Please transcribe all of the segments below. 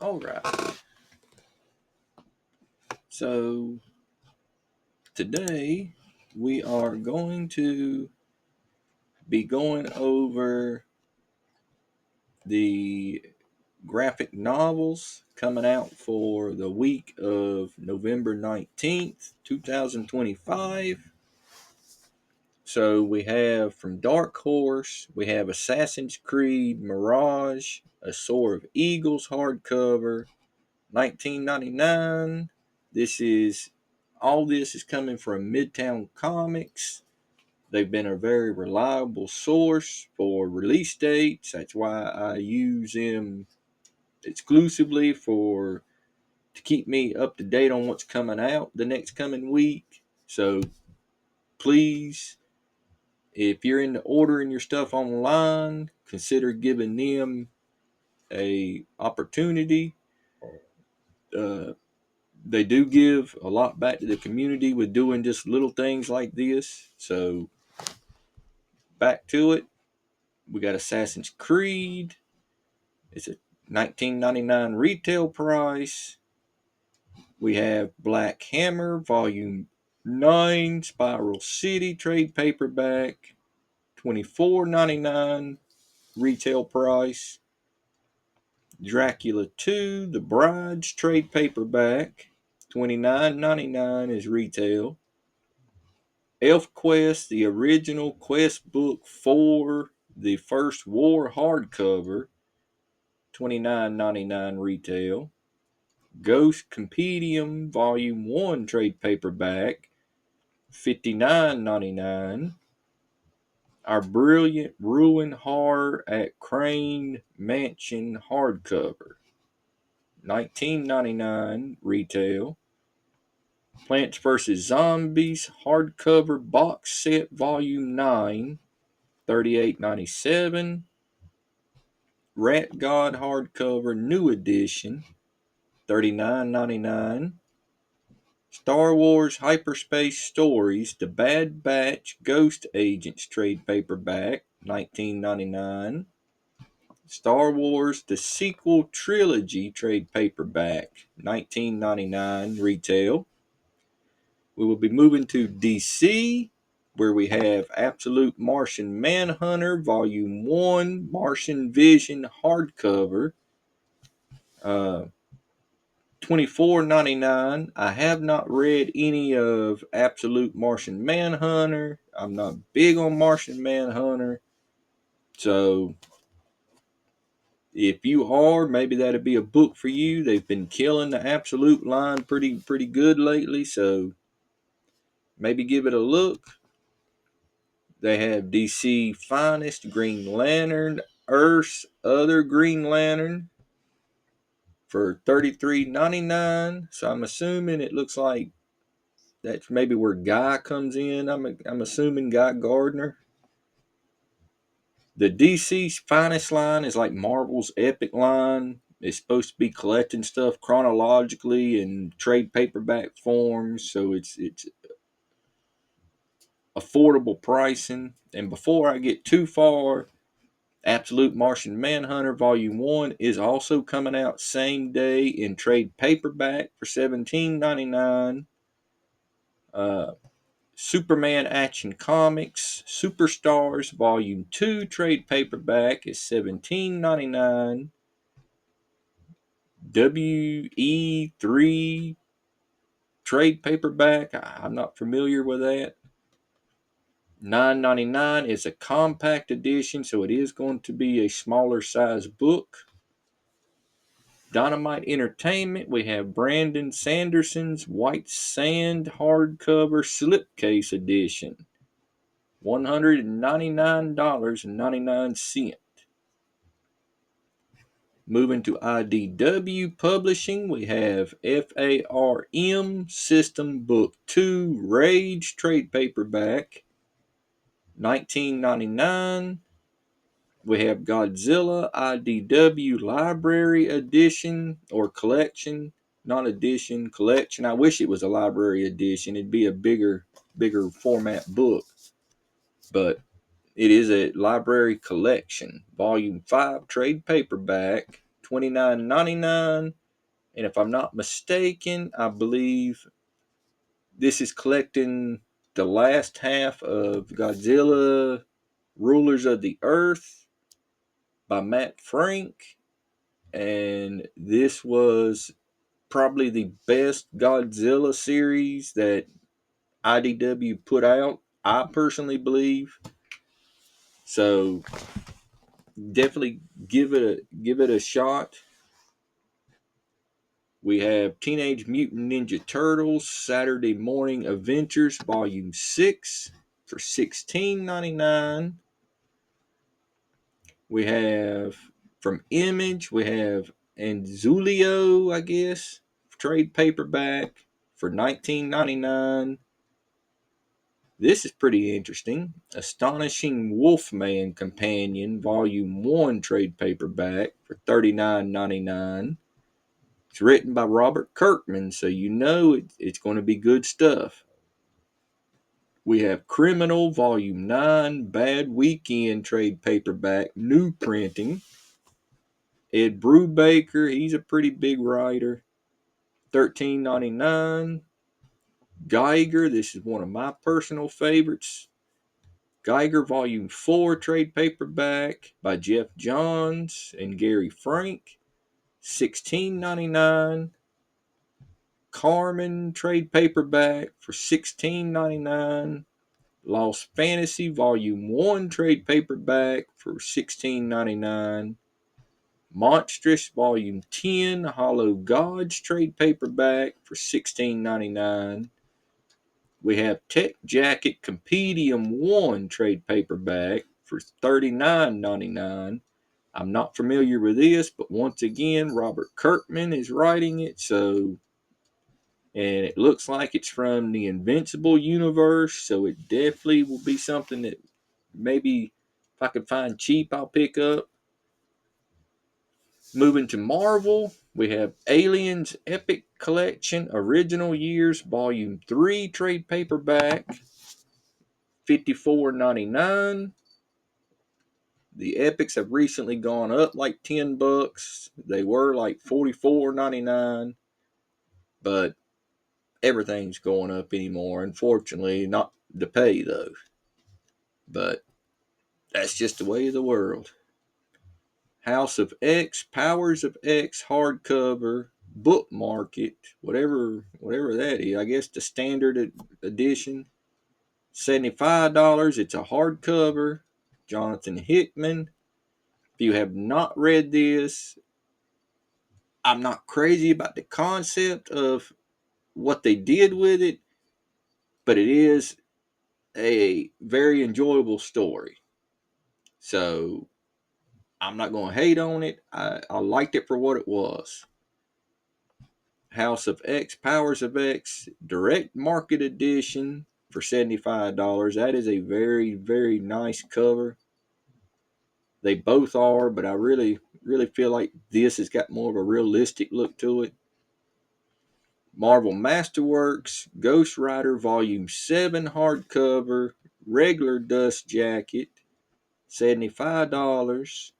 All right. So today we are going to be going over the graphic novels coming out for the week of November 19th, 2025. So we have from Dark Horse, we have Assassin's Creed Mirage, A Soar of Eagles hardcover, 1999. All this is coming from Midtown Comics. They've been a very reliable source for release dates. That's why I use them exclusively to keep me up to date on what's coming out the next coming week. So please, if you're into ordering your stuff online, consider giving them a opportunity. They do give a lot back to the community with doing just little things like this. So back to it. We got Assassin's Creed. It's a $19.99 retail price. We have Black Hammer Volume 9 Spiral City trade paperback, $24.99 retail price. Dracula 2 The Bride's trade paperback, $29.99 is retail. Elf Quest, the original quest book for the First War hardcover, $29.99 retail. Ghost Compendium Volume 1 trade paperback, $59.99. Our Brilliant Ruin Horror at Crane Mansion hardcover, $19.99 retail. Plants vs. Zombies hardcover box set volume 9, $38.97. Rat God hardcover new edition, $39.99. Star Wars Hyperspace Stories The Bad Batch Ghost Agents trade paperback, $19.99. Star Wars The Sequel Trilogy trade paperback, $19.99 retail. We will be moving to DC, where we have Absolute Martian Manhunter Volume 1 Martian Vision hardcover, $24.99. I have not read any of Absolute Martian Manhunter. I'm not big on Martian Manhunter. So if you are, maybe that'd be a book for you. They've been killing the Absolute line pretty good lately, so maybe give it a look. They have DC Finest Green Lantern, Earth's Other Green Lantern for $33.99. So I'm assuming it looks like that's maybe where Guy comes in. I'm assuming Guy Gardner. The DC's Finest line is like Marvel's Epic line. It's supposed to be collecting stuff chronologically in trade paperback forms, so it's affordable pricing. And before I get too far, Absolute Martian Manhunter Volume 1 is also coming out same day in trade paperback for $17.99. Superman Action Comics Superstars Volume 2 trade paperback is $17.99. WE3 trade paperback, I'm not familiar with that. $9.99 is a compact edition, so it is going to be a smaller size book. Dynamite Entertainment, we have Brandon Sanderson's White Sand hardcover slipcase edition, $199.99. Moving to IDW Publishing, we have FARM System Book 2 Rage trade paperback, $19.99. We have Godzilla IDW Library Edition or Collection, not edition, collection. I wish it was a library edition. It'd be a bigger format book. But it is a library collection. Volume 5 trade paperback, $29.99. And if I'm not mistaken, I believe this is collecting the last half of Godzilla Rulers of the Earth by Matt Frank. And this was probably the best Godzilla series that IDW put out, I personally believe. So definitely give it a shot. We have Teenage Mutant Ninja Turtles Saturday Morning Adventures Volume 6 for $16.99. We have from Image, we have Anzulio, I guess, trade paperback for $19.99. This is pretty interesting. Astonishing Wolfman Companion Volume 1 trade paperback for $39.99. It's written by Robert Kirkman, so you know it's going to be good stuff. We have Criminal Volume 9 Bad Weekend trade paperback, new printing. Ed Brubaker, he's a pretty big writer. $13.99. Geiger, this is one of my personal favorites. Geiger Volume 4 trade paperback by Jeff Johns and Gary Frank. $16.99. Carmen trade paperback for $16.99. Lost Fantasy Volume 1 trade paperback for $16.99. Monstrous Volume 10 Hollow Gods trade paperback for $16.99. We have Tech Jacket Compendium 1 trade paperback for $39.99. I'm not familiar with this, but once again, Robert Kirkman is writing it, and it looks like it's from the Invincible universe, so it definitely will be something that maybe if I could find cheap, I'll pick up. Moving to Marvel, we have Aliens Epic Collection Original Years Volume 3 trade paperback, $54.99. The Epics have recently gone up like $10. They were like $44.99, but everything's going up anymore. Unfortunately, not to pay though. But that's just the way of the world. House of X, Powers of X hardcover, book market, whatever that is. I guess the standard edition, $75. It's a hardcover. Jonathan Hickman. If you have not read this, I'm not crazy about the concept of what they did with it, but it is a very enjoyable story. So I'm not going to hate on it. I liked it for what it was. House of X, Powers of X, Direct Market Edition for $75. That is a very, very nice cover. They both are, but I really, really feel like this has got more of a realistic look to it. Marvel Masterworks, Ghost Rider Volume 7 hardcover, regular dust jacket, $75.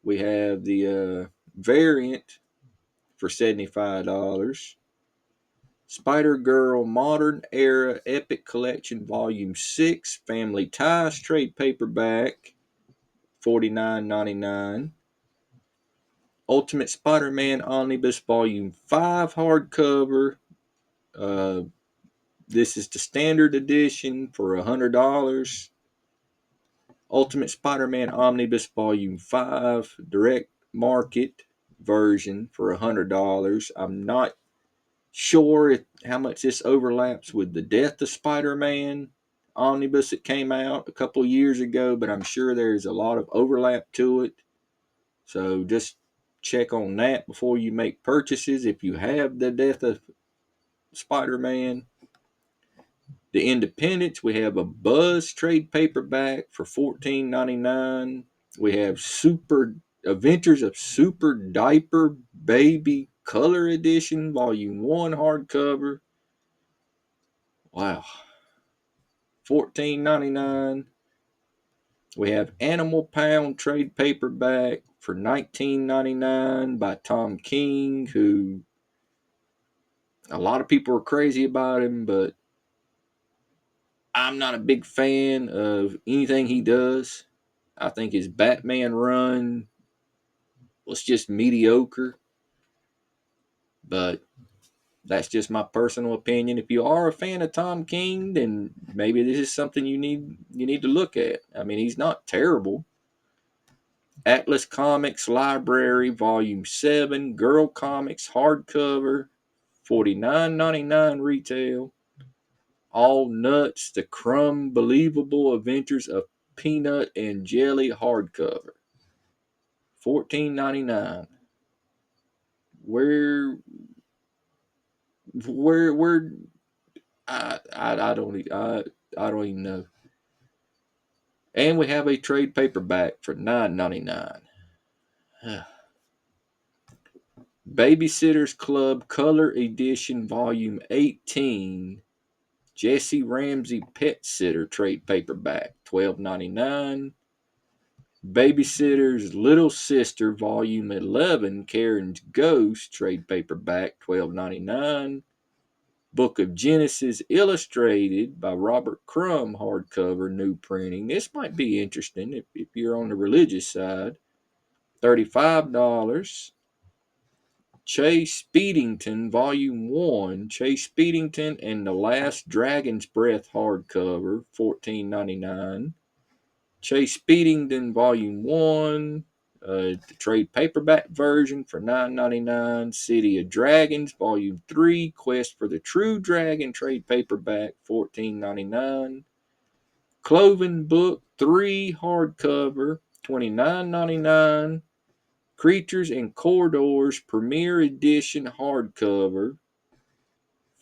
We have the variant for $75. Spider-Girl Modern Era Epic Collection Volume 6 Family Ties trade paperback, $49.99. Ultimate Spider-Man Omnibus Volume 5 hardcover. This is the standard edition for $100. Ultimate Spider-Man Omnibus Volume 5 Direct Market version for $100. I'm not sure how much this overlaps with the Death of Spider-Man omnibus that came out a couple years ago, but I'm sure there's a lot of overlap to it. So just check on that before you make purchases if you have the Death of Spider-Man. The Independents, we have a Buzz trade paperback for $14.99. We have Super Adventures of Super Diaper Baby Color Edition, Volume 1 hardcover. Wow. $14.99. We have Animal Pound trade paperback for $19.99 by Tom King, who A lot of people are crazy about him, but I'm not a big fan of anything he does. I think his Batman run was just mediocre, but that's just my personal opinion. If you are a fan of Tom King, then maybe this is something you need to look at. I mean, he's not terrible. Atlas Comics Library, Volume 7, Girl Comics hardcover, $49.99 retail. All Nuts, The Crumb Believable Adventures of Peanut and Jelly hardcover, $14.99. Where, where, I don't even know. And we have a trade paperback for $9.99. Babysitter's Club Color Edition Volume 18, Jesse Ramsey Pet Sitter trade paperback, $12.99. Babysitter's Little Sister Volume 11, Karen's Ghost trade paperback, $12.99. Book of Genesis Illustrated by Robert Crumb hardcover, new printing. This might be interesting if you're on the religious side. $35. Chase Speedington Volume 1, Chase Speedington and the Last Dragon's Breath hardcover, $14.99. Chase Speedington Volume 1, the trade paperback version for $9.99. City of Dragons Volume 3, Quest for the True Dragon trade paperback, $14.99. Cloven Book 3 hardcover, $29.99. Creatures and Corridors Premier Edition hardcover,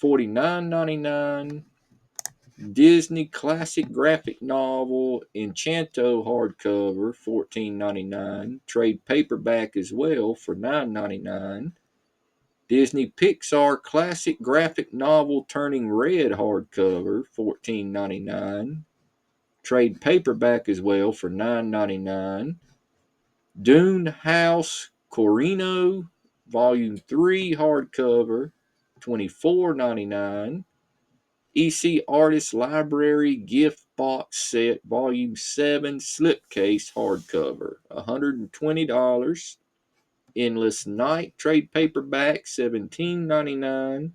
$49.99. Disney Classic Graphic Novel Enchanto hardcover, $14.99. Trade paperback as well for $9.99. Disney Pixar Classic Graphic Novel Turning Red hardcover, $14.99. Trade paperback as well for $9.99. Dune House Corino Volume 3 hardcover, $24.99. EC Artist Library Gift Box Set Volume 7 Slipcase hardcover, $120. Endless Night trade paperback, $17.99.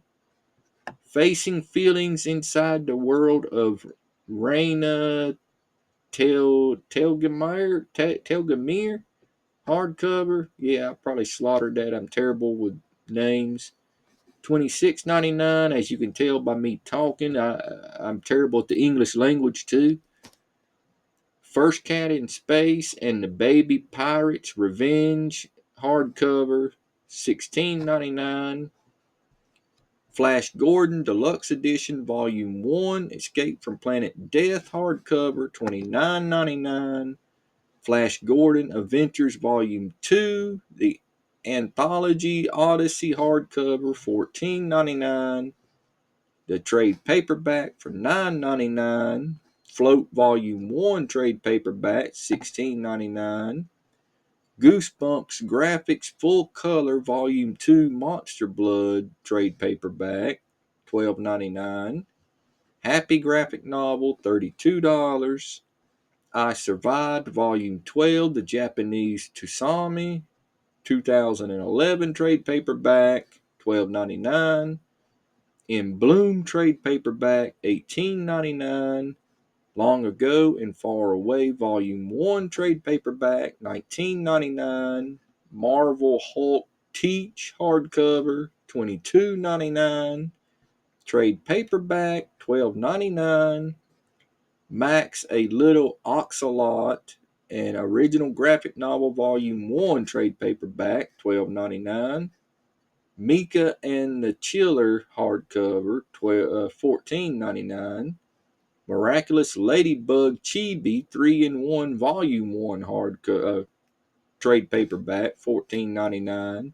Facing Feelings Inside the World of Raina Telgemir hardcover. Yeah, I probably slaughtered that. I'm terrible with names. $26.99. As you can tell by me talking, I'm terrible at the English language too. First Cat in Space and the Baby Pirates Revenge hardcover, $16.99. Flash Gordon Deluxe Edition Volume 1, Escape from Planet Death hardcover, $29.99. Flash Gordon Adventures Volume 2, the Anthology Odyssey hardcover, $14.99. The trade paperback for $9.99. Float Volume 1 trade paperback, $16.99. Goosebumps Graphics Full Color Volume 2 Monster Blood trade paperback, $12.99. Happy Graphic Novel, $32. I Survived Volume 12, the Japanese Tusami, 2011 trade paperback, $12.99. In Bloom trade paperback, $18.99. Long Ago and Far Away Volume 1 trade paperback, $19.99. Marvel Hulk Teach hardcover, $22.99. Trade paperback, $12.99. Max A Little Oxalot and Original Graphic Novel Volume 1 trade paperback, $12.99. Mika and the Chiller hardcover, $14.99. Miraculous Ladybug Chibi 3-in-1 Volume 1 trade paperback, $14.99.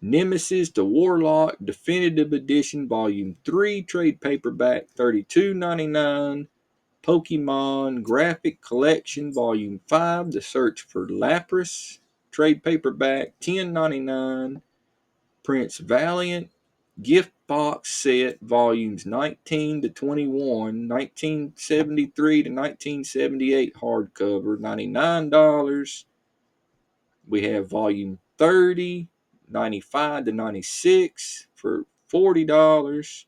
Nemesis the Warlock Definitive Edition Volume 3 trade paperback, $32.99. Pokemon Graphic Collection Volume 5 The Search for Lapras trade paperback, $10.99. Prince Valiant Gift box set, volumes 19 to 21, 1973 to 1978 hardcover, $99. We have volume 30, 95 to 96 for $40.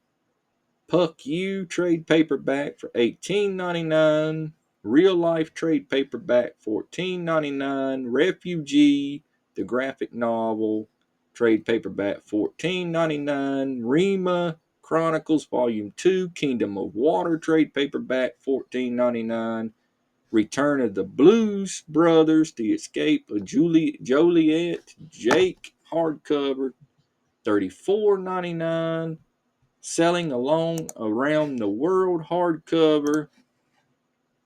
Puck U trade paperback for $18.99. Real life trade paperback $14.99. Refugee, the graphic novel, trade paperback $14.99. Rima Chronicles Volume 2, Kingdom of Water trade paperback $14.99. Return of the Blues Brothers, The Escape of Joliet Jake hardcover $34.99. Selling Along Around the World hardcover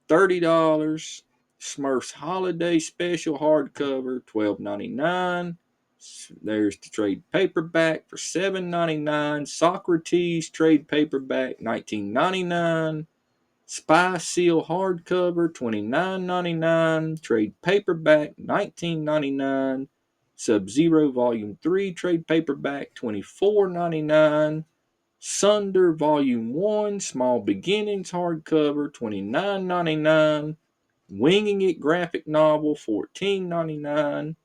$30. Smurfs Holiday Special hardcover $12.99. There's the trade paperback for $7.99. Socrates trade paperback $19.99. Spy Seal hardcover $29.99. Trade paperback $19.99. Sub-Zero Volume 3 trade paperback $24.99. Sunder Volume 1 Small Beginnings hardcover $29.99. Winging It graphic novel $14.99.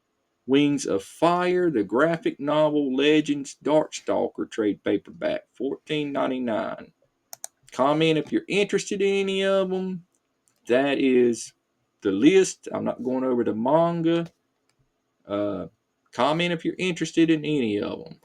Wings of Fire, the graphic novel Legends Darkstalker trade paperback $14.99. Comment if you're interested in any of them. That is the list. I'm not going over the manga. Comment if you're interested in any of them.